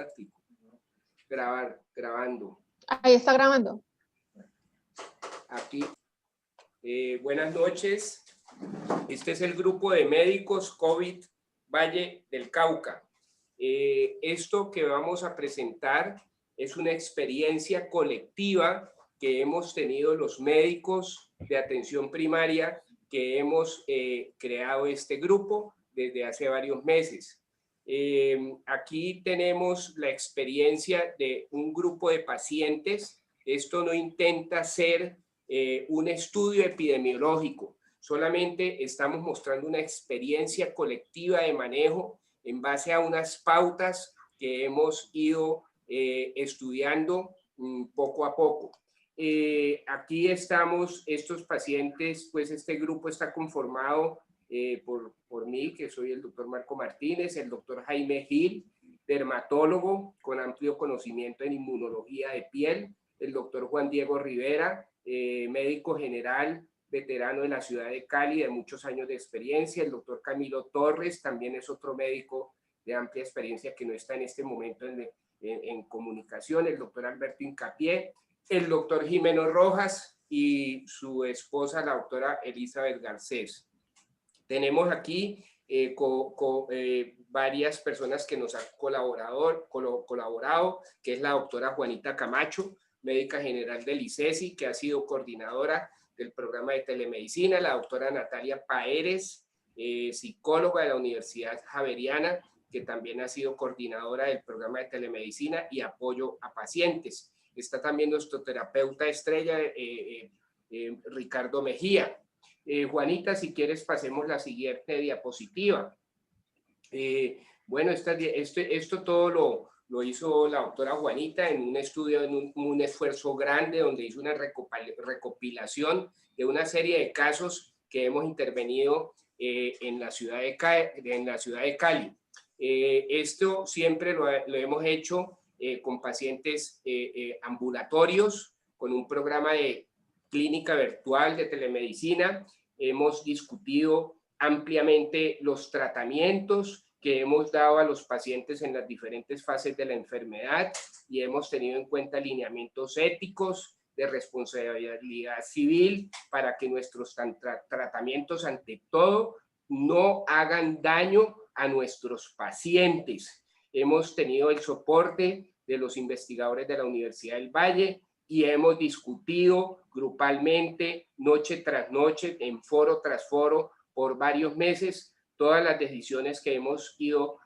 táctico. Grabando. Ahí está grabando. Aquí. Buenas noches. Este es el grupo de médicos COVID Valle del Cauca. Esto que vamos a presentar es una experiencia colectiva que hemos tenido los médicos de atención primaria que hemos creado este grupo desde hace varios meses. Aquí tenemos la experiencia de un grupo de pacientes. Esto no intenta ser un estudio epidemiológico, solamente estamos mostrando una experiencia colectiva de manejo en base a unas pautas que hemos ido estudiando poco a poco. Aquí estamos, estos pacientes, pues este grupo está conformado por mí, que soy el doctor Marco Martínez, el doctor Jaime Gil, dermatólogo con amplio conocimiento en inmunología de piel, el doctor Juan Diego Rivera, médico general, veterano de la ciudad de Cali, de muchos años de experiencia, el doctor Camilo Torres, también es otro médico de amplia experiencia que no está en este momento en comunicación, el doctor Alberto Incapié, el doctor Jimeno Rojas y su esposa, la doctora Elizabeth Garcés. Tenemos aquí varias personas que nos han colaborado, que es la doctora Juanita Camacho, médica general del ICESI, que ha sido coordinadora del programa de telemedicina, la doctora Natalia Paeres, psicóloga de la Universidad Javeriana, que también ha sido coordinadora del programa de telemedicina y apoyo a pacientes. Está también nuestro terapeuta estrella, Ricardo Mejía. Juanita, si quieres pasemos la siguiente diapositiva. Bueno, esto todo lo hizo la doctora Juanita en un estudio, en un esfuerzo grande donde hizo una recopilación de una serie de casos que hemos intervenido en la ciudad de Cali. Esto siempre lo hemos hecho con pacientes ambulatorios, con un programa de clínica virtual de telemedicina. Hemos discutido ampliamente los tratamientos que hemos dado a los pacientes en las diferentes fases de la enfermedad y hemos tenido en cuenta lineamientos éticos de responsabilidad civil para que nuestros tratamientos, ante todo, no hagan daño a nuestros pacientes. Hemos tenido el soporte de los investigadores de la Universidad del Valle y hemos discutido grupalmente, noche tras noche, en foro tras foro, por varios meses, todas las decisiones que hemos ido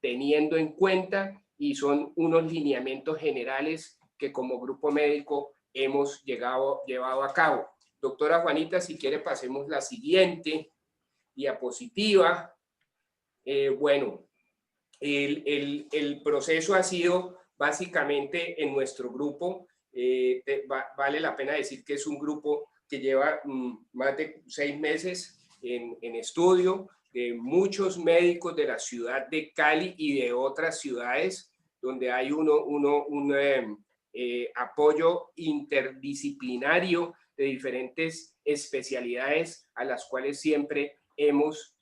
teniendo en cuenta y son unos lineamientos generales que como grupo médico hemos llevado a cabo. Doctora Juanita, si quiere pasemos la siguiente diapositiva. Bueno, el proceso ha sido básicamente en nuestro grupo, vale la pena decir que es un grupo que lleva más de 6 meses en estudio, de muchos médicos de la ciudad de Cali y de otras ciudades, donde hay un apoyo interdisciplinario de diferentes especialidades a las cuales siempre hemos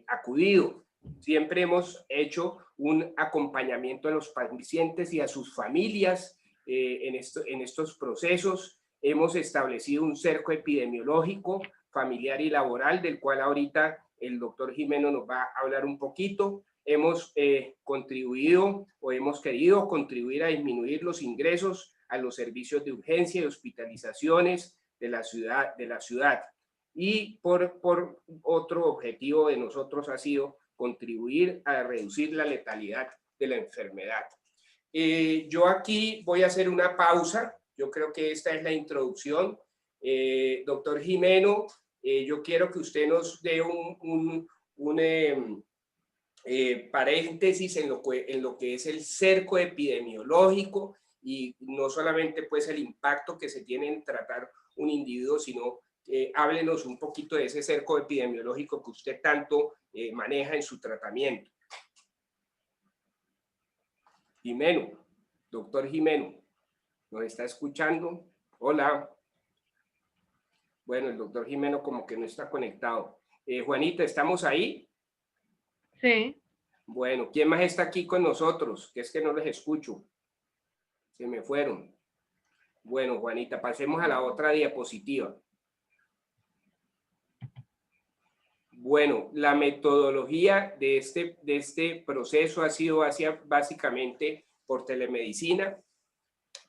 acudido. Siempre hemos hecho un acompañamiento a los pacientes y a sus familias en estos procesos. Hemos establecido un cerco epidemiológico, familiar y laboral, del cual ahorita el doctor Jimeno nos va a hablar un poquito. Hemos contribuido o hemos querido contribuir a disminuir los ingresos a los servicios de urgencia y hospitalizaciones de la ciudad. Y por otro objetivo de nosotros ha sido contribuir a reducir la letalidad de la enfermedad. Yo aquí voy a hacer una pausa. Yo creo que esta es la introducción. Doctor Jimeno, yo quiero que usted nos dé un paréntesis en lo que es el cerco epidemiológico y no solamente pues el impacto que se tiene en tratar un individuo, sino háblenos un poquito de ese cerco epidemiológico que usted tanto maneja en su tratamiento. Jimeno, doctor Jimeno, ¿nos está escuchando? Hola. Bueno, el doctor Jimeno como que no está conectado. Juanita, ¿estamos ahí? Sí. Bueno, ¿quién más está aquí con nosotros? Que es que no les escucho. Se me fueron. Bueno, Juanita, pasemos a la otra diapositiva. Bueno, la metodología de este proceso ha sido básicamente por telemedicina,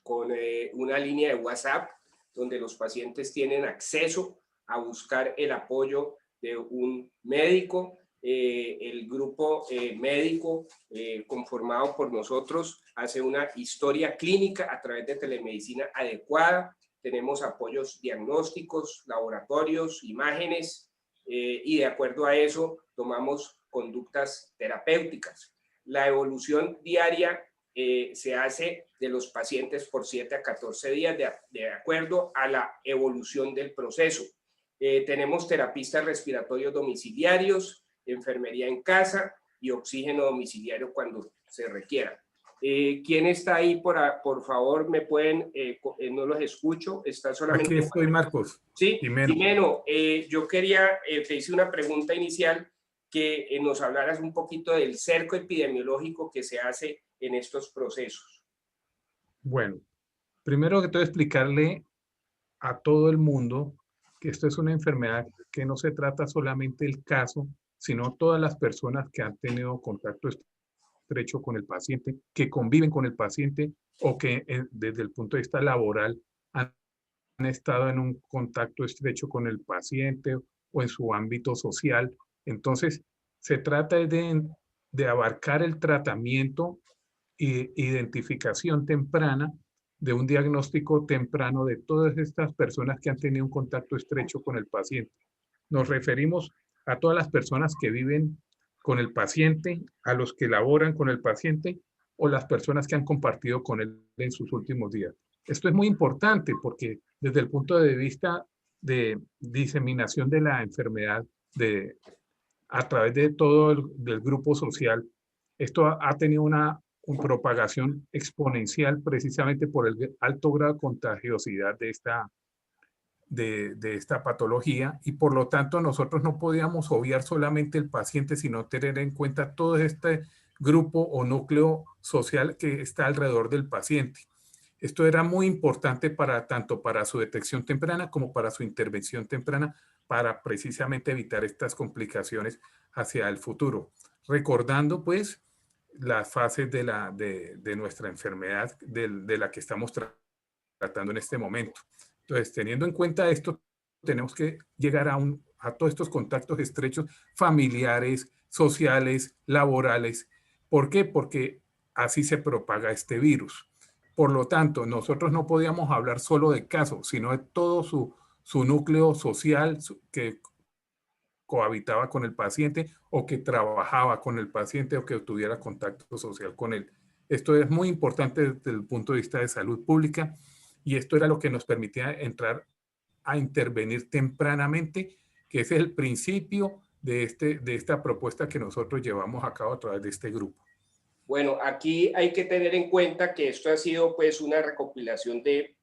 con una línea de WhatsApp, donde los pacientes tienen acceso a buscar el apoyo de un médico. El grupo médico conformado por nosotros hace una historia clínica a través de telemedicina adecuada. Tenemos apoyos diagnósticos, laboratorios, imágenes, y de acuerdo a eso tomamos conductas terapéuticas. La evolución diaria se hace de los pacientes por 7 a 14 días de acuerdo a la evolución del proceso. Tenemos terapistas respiratorios domiciliarios, enfermería en casa y oxígeno domiciliario cuando se requiera. ¿Quién está ahí? Por favor, me pueden, no los escucho, está solamente... Aquí estoy, Marcos. Sí, Jimeno, yo quería, te hice una pregunta inicial, que nos hablaras un poquito del cerco epidemiológico que se hace en estos procesos. Bueno, primero que todo explicarle a todo el mundo que esto es una enfermedad que no se trata solamente del caso, sino todas las personas que han tenido contacto estrecho con el paciente, que conviven con el paciente o que desde el punto de vista laboral han estado en un contacto estrecho con el paciente o en su ámbito social. Entonces, se trata de abarcar el tratamiento e identificación temprana, de un diagnóstico temprano de todas estas personas que han tenido un contacto estrecho con el paciente. Nos referimos a todas las personas que viven con el paciente, a los que laboran con el paciente o las personas que han compartido con él en sus últimos días. Esto es muy importante porque desde el punto de vista de diseminación de la enfermedad a través de todo del grupo social, esto ha tenido una propagación exponencial precisamente por el alto grado de contagiosidad de esta patología, y por lo tanto nosotros no podíamos obviar solamente el paciente, sino tener en cuenta todo este grupo o núcleo social que está alrededor del paciente. Esto era muy importante tanto para su detección temprana como para su intervención temprana, para precisamente evitar estas complicaciones hacia el futuro. Recordando pues las fases de nuestra enfermedad de la que estamos tratando en este momento. Entonces, teniendo en cuenta esto, tenemos que llegar a todos estos contactos estrechos familiares, sociales, laborales. ¿Por qué? Porque así se propaga este virus. Por lo tanto, nosotros no podíamos hablar solo de casos, sino de todo su núcleo social que cohabitaba con el paciente o que trabajaba con el paciente o que tuviera contacto social con él. Esto es muy importante desde el punto de vista de salud pública, y esto era lo que nos permitía entrar a intervenir tempranamente, que ese es el principio de esta propuesta que nosotros llevamos a cabo a través de este grupo. Bueno, aquí hay que tener en cuenta que esto ha sido pues una recopilación de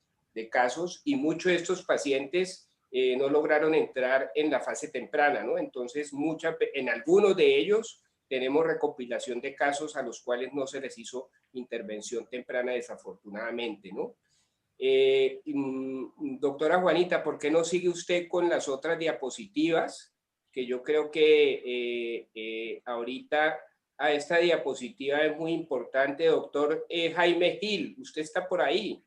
casos, y muchos de estos pacientes no lograron entrar en la fase temprana, ¿no? Entonces, en algunos de ellos tenemos recopilación de casos a los cuales no se les hizo intervención temprana, desafortunadamente, ¿no? Doctora Juanita, ¿por qué no sigue usted con las otras diapositivas? Que yo creo que ahorita a esta diapositiva es muy importante. Doctor Jaime Gil, usted está por ahí.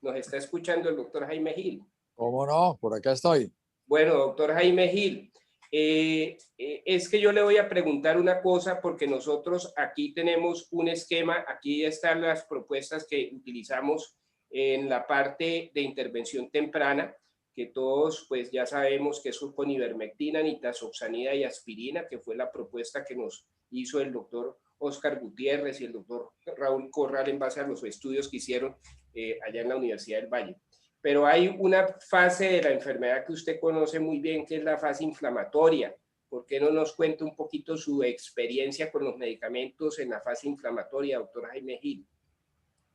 Nos está escuchando el doctor Jaime Gil. ¿Cómo no? Por acá estoy. Bueno, doctor Jaime Gil, es que yo le voy a preguntar una cosa, porque nosotros aquí tenemos un esquema, aquí están las propuestas que utilizamos en la parte de intervención temprana, que todos pues ya sabemos que es con ivermectina, nitazoxanida y aspirina, que fue la propuesta que nos hizo el doctor Oscar Gutiérrez y el doctor Raúl Corral en base a los estudios que hicieron allá en la Universidad del Valle. Pero hay una fase de la enfermedad que usted conoce muy bien, que es la fase inflamatoria. ¿Por qué no nos cuenta un poquito su experiencia con los medicamentos en la fase inflamatoria, doctor Jaime Gil?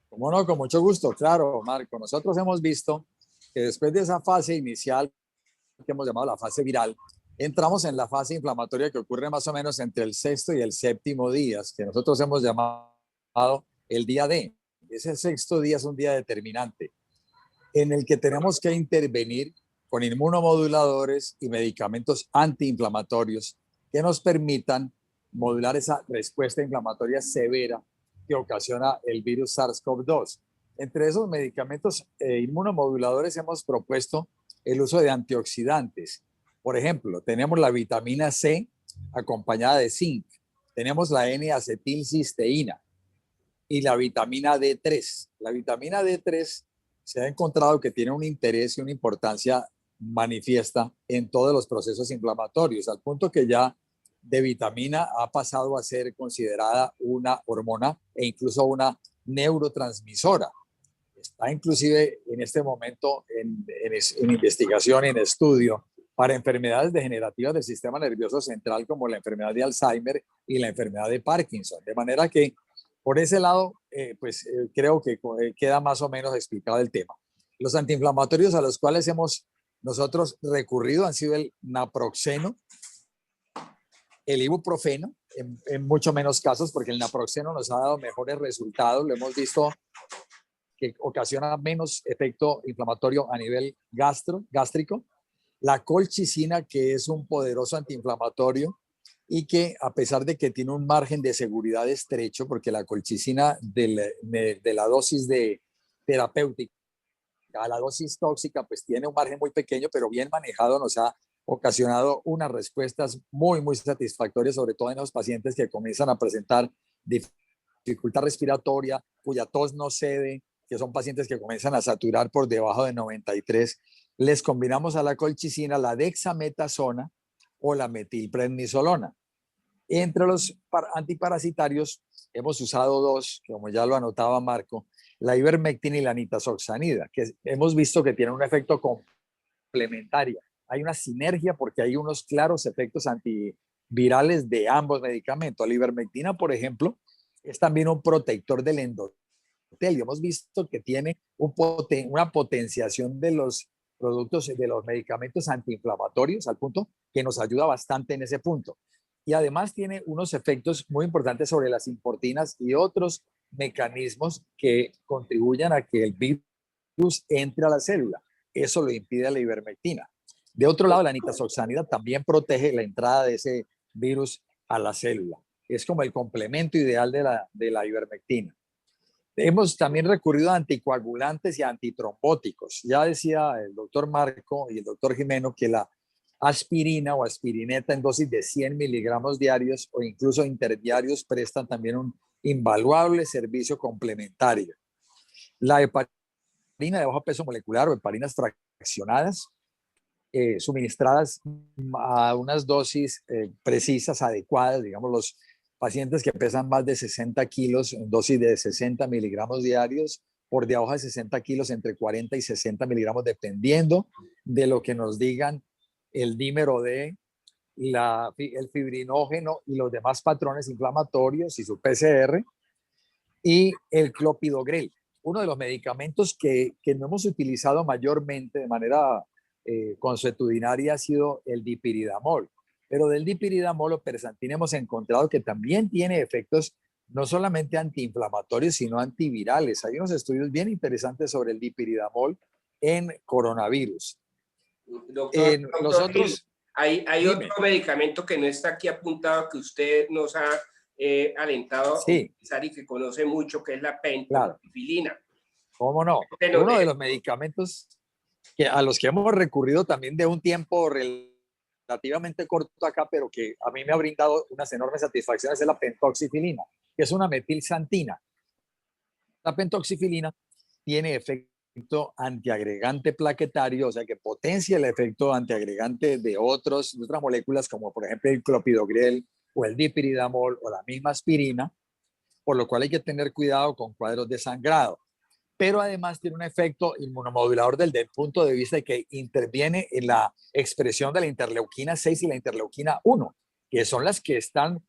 ¿Cómo no? Con mucho gusto, claro, Marco. Nosotros hemos visto que después de esa fase inicial, que hemos llamado la fase viral, entramos en la fase inflamatoria que ocurre más o menos entre el sexto y el séptimo día, que nosotros hemos llamado el día D. Ese sexto día es un día determinante en el que tenemos que intervenir con inmunomoduladores y medicamentos antiinflamatorios que nos permitan modular esa respuesta inflamatoria severa que ocasiona el virus SARS-CoV-2. Entre esos medicamentos inmunomoduladores hemos propuesto el uso de antioxidantes. Por ejemplo, tenemos la vitamina C acompañada de zinc, tenemos la N-acetilcisteína y la vitamina D3. La vitamina D3 se ha encontrado que tiene un interés y una importancia manifiesta en todos los procesos inflamatorios, al punto que ya de vitamina ha pasado a ser considerada una hormona e incluso una neurotransmisora. Está inclusive en este momento en investigación, en estudio para enfermedades degenerativas del sistema nervioso central como la enfermedad de Alzheimer y la enfermedad de Parkinson. De manera que por ese lado, creo que queda más o menos explicado el tema. Los antiinflamatorios a los cuales hemos nosotros recurrido han sido el naproxeno, el ibuprofeno, en mucho menos casos, porque el naproxeno nos ha dado mejores resultados. Lo hemos visto que ocasiona menos efecto inflamatorio a nivel gástrico. La colchicina, que es un poderoso antiinflamatorio y que a pesar de que tiene un margen de seguridad estrecho, porque la colchicina de la dosis de terapéutica a la dosis tóxica, pues tiene un margen muy pequeño, pero bien manejado nos ha ocasionado unas respuestas muy, muy satisfactorias, sobre todo en los pacientes que comienzan a presentar dificultad respiratoria, cuya tos no cede, que son pacientes que comienzan a saturar por debajo de 93. Les combinamos a la colchicina la dexametasona o la metilprednisolona. Entre los antiparasitarios hemos usado dos, como ya lo anotaba Marco, la ivermectina y la nitazoxanida, que hemos visto que tienen un efecto complementario. Hay una sinergia porque hay unos claros efectos antivirales de ambos medicamentos. La ivermectina, por ejemplo, es también un protector del endotelio. Hemos visto que tiene una potenciación de los productos, de los medicamentos antiinflamatorios, al punto que nos ayuda bastante en ese punto. Y además tiene unos efectos muy importantes sobre las importinas y otros mecanismos que contribuyan a que el virus entre a la célula. Eso lo impide la ivermectina. De otro lado, la nitazoxanida también protege la entrada de ese virus a la célula. Es como el complemento ideal de la ivermectina. Hemos también recurrido a anticoagulantes y antitrombóticos. Ya decía el doctor Marco y el doctor Jimeno que la aspirina o aspirineta en dosis de 100 miligramos diarios o incluso interdiarios prestan también un invaluable servicio complementario. La heparina de bajo peso molecular o heparinas fraccionadas, suministradas a unas dosis precisas, adecuadas, digamos, los pacientes que pesan más de 60 kilos en dosis de 60 miligramos diarios, por debajo de 60 kilos entre 40 y 60 miligramos, dependiendo de lo que nos digan el dímero D, el fibrinógeno y los demás patrones inflamatorios y su PCR, y el clopidogrel, uno de los medicamentos que no hemos utilizado mayormente de manera consuetudinaria ha sido el dipiridamol. Pero del dipiridamol o persantina hemos encontrado que también tiene efectos no solamente antiinflamatorios, sino antivirales. Hay unos estudios bien interesantes sobre el dipiridamol en coronavirus. Doctor, nosotros, hay otro medicamento que no está aquí apuntado que usted nos ha alentado a utilizar y que conoce mucho, que es la pentoxifilina. Claro. ¿Cómo no? Uno de los medicamentos a los que hemos recurrido también de un tiempo relativamente corto acá, pero que a mí me ha brindado unas enormes satisfacciones, es la pentoxifilina, que es una metilxantina. La pentoxifilina tiene efecto antiagregante plaquetario, o sea que potencia el efecto antiagregante de otras moléculas, como por ejemplo el clopidogrel o el dipiridamol o la misma aspirina, por lo cual hay que tener cuidado con cuadros de sangrado. Pero además tiene un efecto inmunomodulador desde el punto de vista de que interviene en la expresión de la interleuquina 6 y la interleuquina 1, que son las que están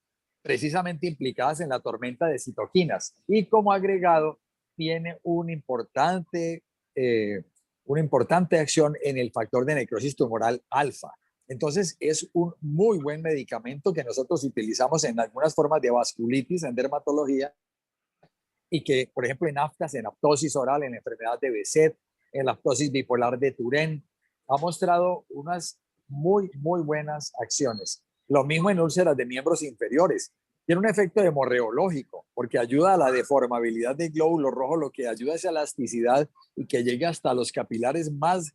precisamente implicadas en la tormenta de citoquinas. Y como agregado, tiene una importante acción en el factor de necrosis tumoral alfa. Entonces, es un muy buen medicamento que nosotros utilizamos en algunas formas de vasculitis, en dermatología, y que, por ejemplo, en aftas, en aptosis oral, en la enfermedad de Behçet, en la aptosis bipolar de Turén, ha mostrado unas muy buenas acciones. Lo mismo en úlceras de miembros inferiores. Tiene un efecto hemorreológico porque ayuda a la deformabilidad del glóbulo rojo, lo que ayuda a esa elasticidad y que llegue hasta los capilares más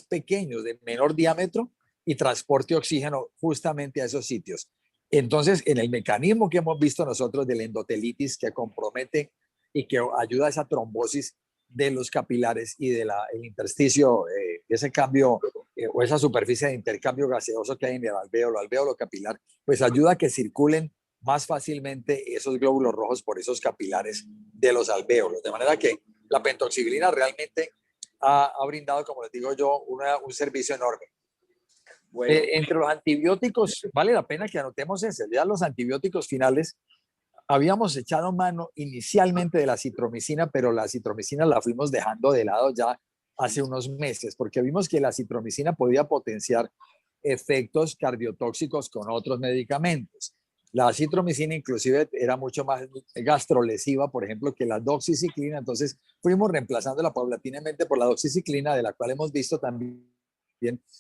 pequeños, de menor diámetro, y transporte oxígeno justamente a esos sitios. Entonces, en el mecanismo que hemos visto nosotros de la endotelitis que compromete y que ayuda a esa trombosis de los capilares y del intersticio, ese cambio o esa superficie de intercambio gaseoso que hay en el alvéolo capilar, pues ayuda a que circulen más fácilmente esos glóbulos rojos por esos capilares de los alvéolos. De manera que la pentoxifilina realmente ha brindado, como les digo yo, un servicio enorme. Bueno. Entre los antibióticos, vale la pena que anotemos eso. Ya los antibióticos finales, habíamos echado mano inicialmente de la citromicina, pero la citromicina la fuimos dejando de lado ya hace unos meses, porque vimos que la citromicina podía potenciar efectos cardiotóxicos con otros medicamentos. La citromicina inclusive era mucho más gastrolesiva, por ejemplo, que la doxiciclina, entonces fuimos reemplazándola paulatinamente por la doxiciclina, de la cual hemos visto también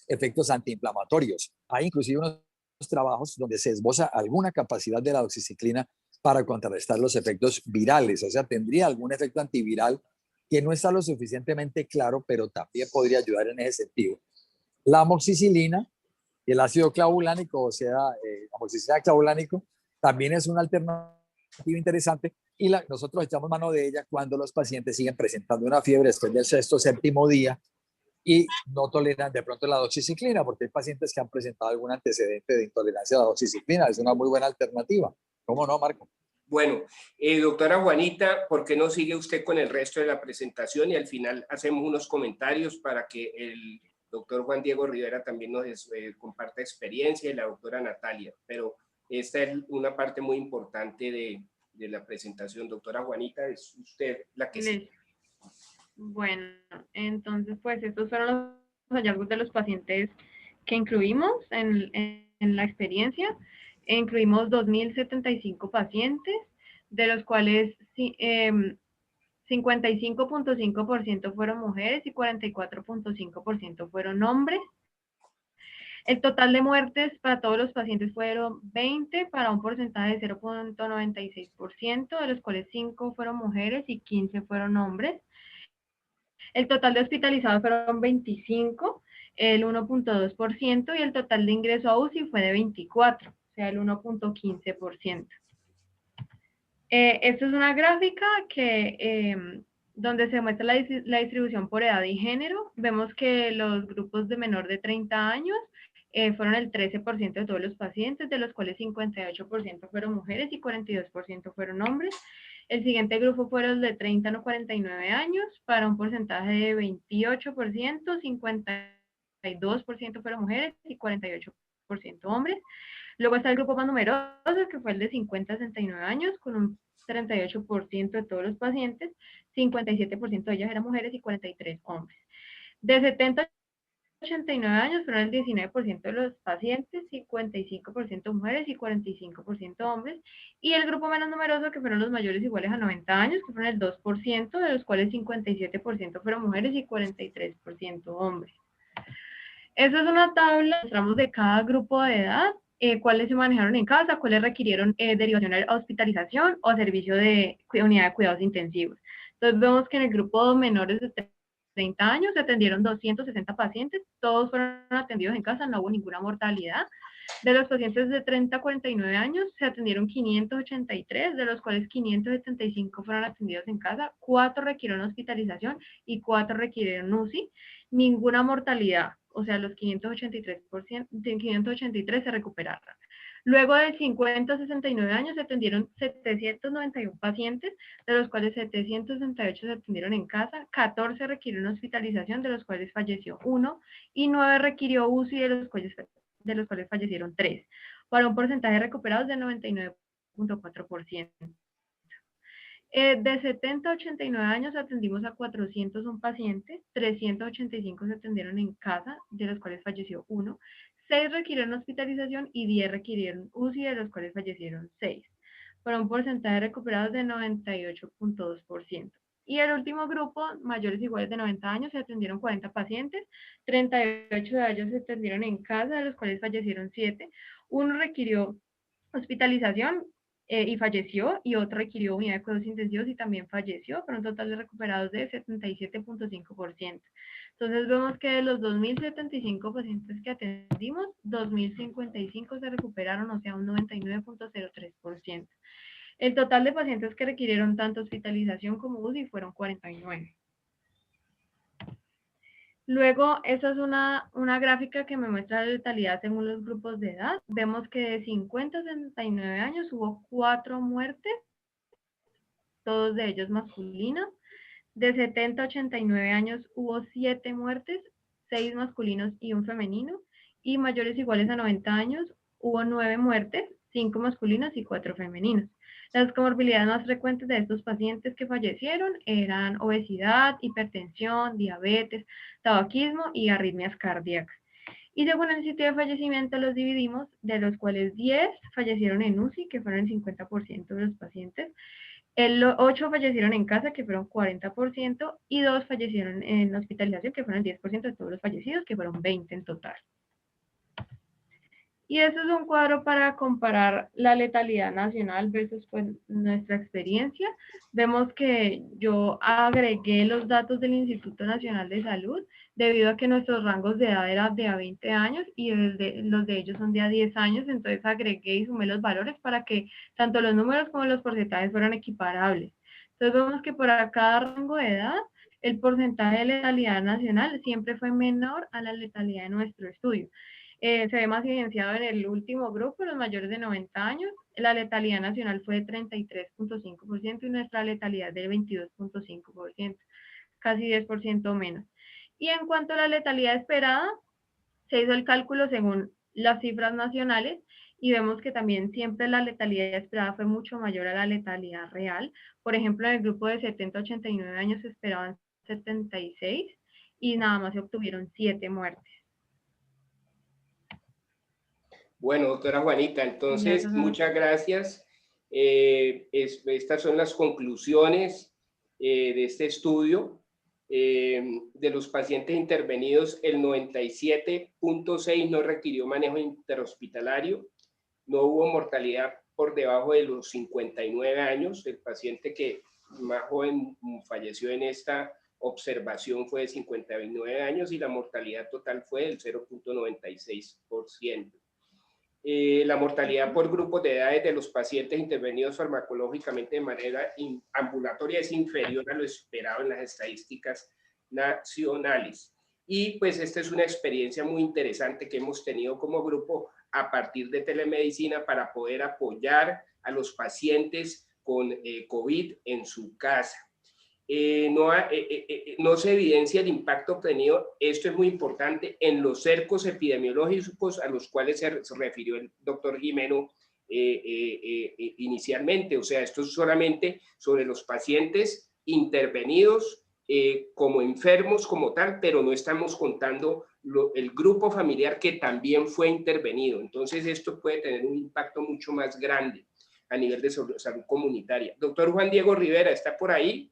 efectos antiinflamatorios. Hay inclusive unos trabajos donde se esboza alguna capacidad de la doxiciclina para contrarrestar los efectos virales, o sea, tendría algún efecto antiviral que no está lo suficientemente claro, pero también podría ayudar en ese sentido. La amoxicilina, el ácido clavulánico, o sea, amoxicilina clavulánico, también es una alternativa interesante y nosotros echamos mano de ella cuando los pacientes siguen presentando una fiebre después del sexto, séptimo día y no toleran de pronto la doxiciclina, porque hay pacientes que han presentado algún antecedente de intolerancia a la doxiciclina. Es una muy buena alternativa. ¿Cómo no, Marco? Bueno, doctora Juanita, ¿por qué no sigue usted con el resto de la presentación y al final hacemos unos comentarios para que el doctor Juan Diego Rivera también nos comparta experiencia y la doctora Natalia? Pero esta es una parte muy importante de la presentación. Doctora Juanita, es usted la que sigue. Bueno, entonces pues estos fueron los hallazgos de los pacientes que incluimos en la experiencia. Incluimos 2.075 pacientes, de los cuales 55.5% fueron mujeres y 44.5% fueron hombres. El total de muertes para todos los pacientes fueron 20, para un porcentaje de 0.96%, de los cuales 5 fueron mujeres y 15 fueron hombres. El total de hospitalizados fueron 25, el 1.2%, y el total de ingreso a UCI fue de 24, o sea, el 1.15%. Esta es una gráfica donde se muestra la distribución por edad y género. Vemos que los grupos de menor de 30 años fueron el 13% de todos los pacientes, de los cuales 58% fueron mujeres y 42% fueron hombres. El siguiente grupo fueron los de 30 a 49 años, para un porcentaje de 28%, 52% fueron mujeres y 48% hombres. Luego está el grupo más numeroso, que fue el de 50 a 69 años, con un 38% de todos los pacientes, 57% de ellas eran mujeres y 43 hombres. De 70 a 89 años fueron el 19% de los pacientes, 55% mujeres y 45% hombres. Y el grupo menos numeroso, que fueron los mayores iguales a 90 años, que fueron el 2%, de los cuales 57% fueron mujeres y 43% hombres. Esa es una tabla, mostramos de cada grupo de edad, cuáles se manejaron en casa, cuáles requirieron derivación a hospitalización o servicio de unidad de cuidados intensivos. Entonces vemos que en el grupo menores de 30 años se atendieron 260 pacientes, todos fueron atendidos en casa, no hubo ninguna mortalidad. De los pacientes de 30 a 49 años se atendieron 583, de los cuales 575 fueron atendidos en casa, 4 requirieron hospitalización y 4 requirieron UCI, ninguna mortalidad. O sea, los 583 se recuperaron. Luego de 50 a 69 años se atendieron 791 pacientes, de los cuales 768 se atendieron en casa, 14 requirieron hospitalización, de los cuales falleció 1, y 9 requirió UCI, de los cuales fallecieron 3, para un porcentaje de recuperados de 99.4%. De 70 a 89 años atendimos a 401 pacientes, 385 se atendieron en casa, de los cuales falleció 1, 6 requirieron hospitalización y 10 requirieron UCI, de los cuales fallecieron 6, por un porcentaje de recuperados de 98.2%. Y el último grupo, mayores o iguales de 90 años, se atendieron 40 pacientes, 38 de ellos se atendieron en casa, de los cuales fallecieron 7. Uno requirió hospitalización y falleció, y otro requirió unidad de cuidados intensivos y también falleció, por un total de recuperados de 77.5%. Entonces vemos que de los 2.075 pacientes que atendimos, 2.055 se recuperaron, o sea, un 99.03%. El total de pacientes que requirieron tanto hospitalización como UCI fueron 49. Luego, esa es una gráfica que me muestra la letalidad según los grupos de edad. Vemos que de 50 a 69 años hubo 4 muertes, todos de ellos masculinos. De 70 a 89 años hubo 7 muertes, 6 masculinos y un femenino. Y mayores iguales a 90 años hubo 9 muertes, 5 masculinos y 4 femeninos. Las comorbilidades más frecuentes de estos pacientes que fallecieron eran obesidad, hipertensión, diabetes, tabaquismo y arritmias cardíacas. Y según el sitio de fallecimiento los dividimos, de los cuales 10 fallecieron en UCI, que fueron el 50% de los pacientes, 8 fallecieron en casa, que fueron 40%, y 2 fallecieron en hospitalización, que fueron el 10% de todos los fallecidos, que fueron 20 en total. Y eso es un cuadro para comparar la letalidad nacional versus pues, nuestra experiencia. Vemos que yo agregué los datos del Instituto Nacional de Salud debido a que nuestros rangos de edad eran de a 20 años y los de ellos son de a 10 años, entonces agregué y sumé los valores para que tanto los números como los porcentajes fueran equiparables. Entonces vemos que por cada rango de edad el porcentaje de letalidad nacional siempre fue menor a la letalidad de nuestro estudio. Se ve más evidenciado en el último grupo, los mayores de 90 años. La letalidad nacional fue de 33.5% y nuestra letalidad del 22.5%, casi 10% menos. Y en cuanto a la letalidad esperada, se hizo el cálculo según las cifras nacionales y vemos que también siempre la letalidad esperada fue mucho mayor a la letalidad real. Por ejemplo, en el grupo de 70 a 89 años se esperaban 76 y nada más se obtuvieron 7 muertes. Bueno, doctora Juanita, entonces, muchas gracias. Estas son las conclusiones de este estudio. De los pacientes intervenidos, el 97.6 no requirió manejo interhospitalario, no hubo mortalidad por debajo de los 59 años. El paciente que más joven falleció en esta observación fue de 59 años y la mortalidad total fue del 0.96%. La mortalidad por grupos de edades de los pacientes intervenidos farmacológicamente de manera ambulatoria es inferior a lo esperado en las estadísticas nacionales. Y pues esta es una experiencia muy interesante que hemos tenido como grupo a partir de telemedicina para poder apoyar a los pacientes con COVID en su casa. No se evidencia el impacto obtenido, esto es muy importante, en los cercos epidemiológicos a los cuales se refirió el doctor Jimeno inicialmente. O sea, esto es solamente sobre los pacientes intervenidos como enfermos como tal, pero no estamos contando el grupo familiar que también fue intervenido. Entonces esto puede tener un impacto mucho más grande a nivel de salud comunitaria. Doctor Juan Diego Rivera, ¿está por ahí?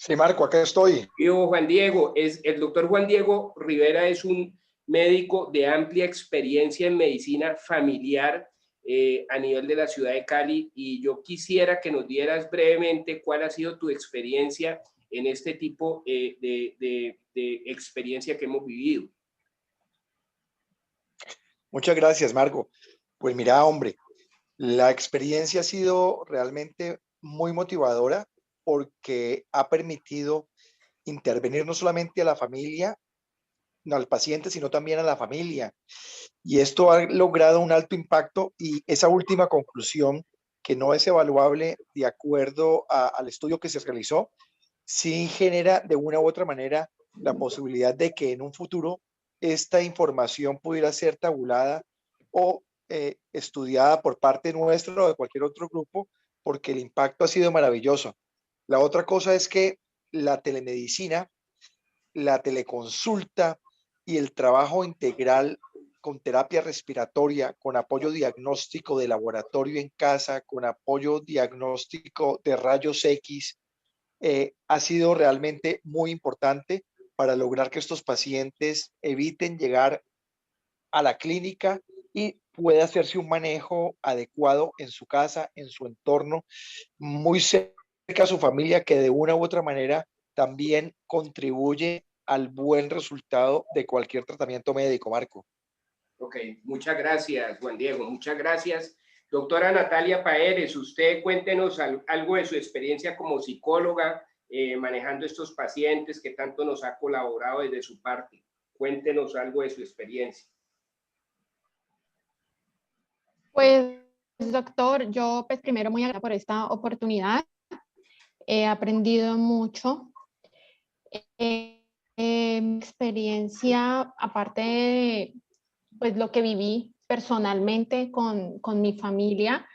Sí, Marco, acá estoy. Yo, Juan Diego, el doctor Juan Diego Rivera es un médico de amplia experiencia en medicina familiar a nivel de la ciudad de Cali, y yo quisiera que nos dieras brevemente cuál ha sido tu experiencia en este tipo de experiencia que hemos vivido. Muchas gracias, Marco. Pues mira, hombre, la experiencia ha sido realmente muy motivadora, porque ha permitido intervenir no solamente a la familia, no al paciente, sino también a la familia. Y esto ha logrado un alto impacto, y esa última conclusión, que no es evaluable de acuerdo al estudio que se realizó, sí genera de una u otra manera la posibilidad de que en un futuro esta información pudiera ser tabulada o estudiada por parte nuestra o de cualquier otro grupo, porque el impacto ha sido maravilloso. La otra cosa es que la telemedicina, la teleconsulta y el trabajo integral con terapia respiratoria, con apoyo diagnóstico de laboratorio en casa, con apoyo diagnóstico de rayos X, ha sido realmente muy importante para lograr que estos pacientes eviten llegar a la clínica y pueda hacerse un manejo adecuado en su casa, en su entorno, muy cerca a su familia, que de una u otra manera también contribuye al buen resultado de cualquier tratamiento médico, Marco. Ok, muchas gracias, Juan Diego, muchas gracias. Doctora Natalia Paeres, usted cuéntenos algo de su experiencia como psicóloga manejando estos pacientes que tanto nos ha colaborado desde su parte. Cuéntenos algo de su experiencia. Pues, doctor, yo pues primero muy agradecida por esta oportunidad. He aprendido mucho. Mi experiencia, aparte de pues, lo que viví personalmente con mi familia,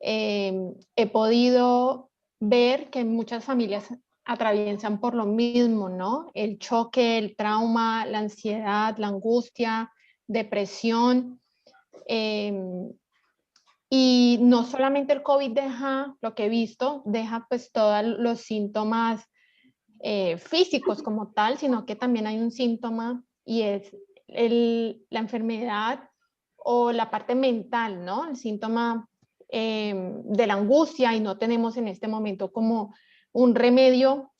he podido ver que muchas familias atraviesan por lo mismo, ¿no? El choque, el trauma, la ansiedad, la angustia, depresión. Y no solamente el COVID deja, lo que he visto, deja pues todos los síntomas físicos como tal, sino que también hay un síntoma y es la enfermedad o la parte mental, ¿no? El síntoma de la angustia, y no tenemos en este momento como un remedio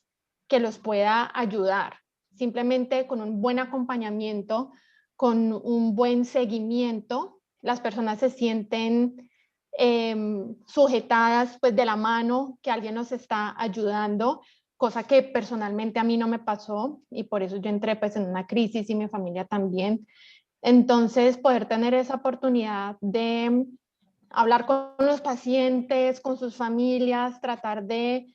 que los pueda ayudar. Simplemente con un buen acompañamiento, con un buen seguimiento, las personas se sienten sujetadas pues de la mano, que alguien nos está ayudando, cosa que personalmente a mí no me pasó y por eso yo entré pues en una crisis y mi familia también. Entonces, poder tener esa oportunidad de hablar con los pacientes, con sus familias, tratar de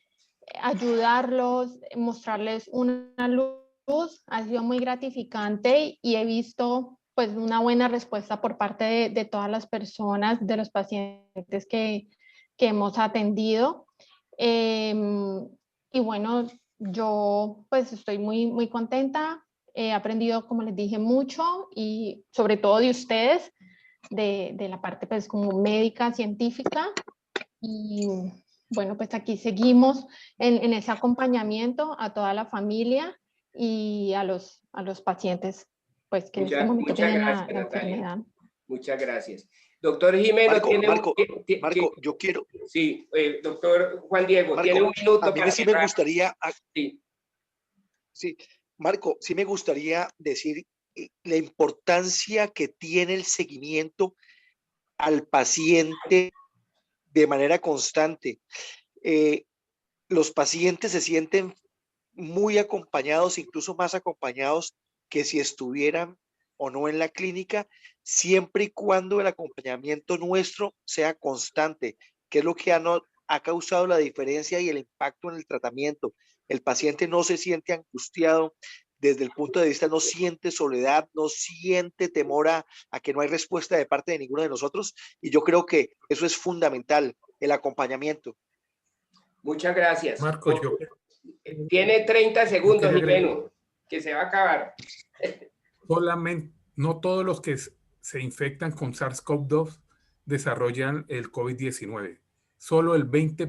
ayudarlos, mostrarles una luz, ha sido muy gratificante y he visto pues una buena respuesta por parte de todas las personas, de los pacientes que hemos atendido. Y bueno, yo pues estoy muy contenta, he aprendido, como les dije, mucho y sobre todo de ustedes, de la parte pues como médica, científica. Y bueno, pues aquí seguimos en ese acompañamiento a toda la familia y a los pacientes pues que en este momento Muchas tienen gracias, la Natalia. enfermedad. Muchas gracias. Doctor Jimeno, Marco, yo quiero... Sí, doctor Juan Diego, Marco, tiene un minuto a mí para sí cerrar. me gustaría... Sí. Sí, Marco, sí me gustaría decir la importancia que tiene el seguimiento al paciente de manera constante. Los pacientes se sienten muy acompañados, incluso más acompañados que si estuvieran o no en la clínica, siempre y cuando el acompañamiento nuestro sea constante, que es lo que ha causado la diferencia y el impacto en el tratamiento. El paciente no se siente angustiado desde el punto de vista, no siente soledad, no siente temor a que no hay respuesta de parte de ninguno de nosotros, y yo creo que eso es fundamental, el acompañamiento. Muchas gracias. Marco, yo Tiene 30 segundos, quería agregar, Jimeno, que se va a acabar. solamente, no todos los que se infectan con SARS-CoV-2 desarrollan el COVID-19. Solo el 20%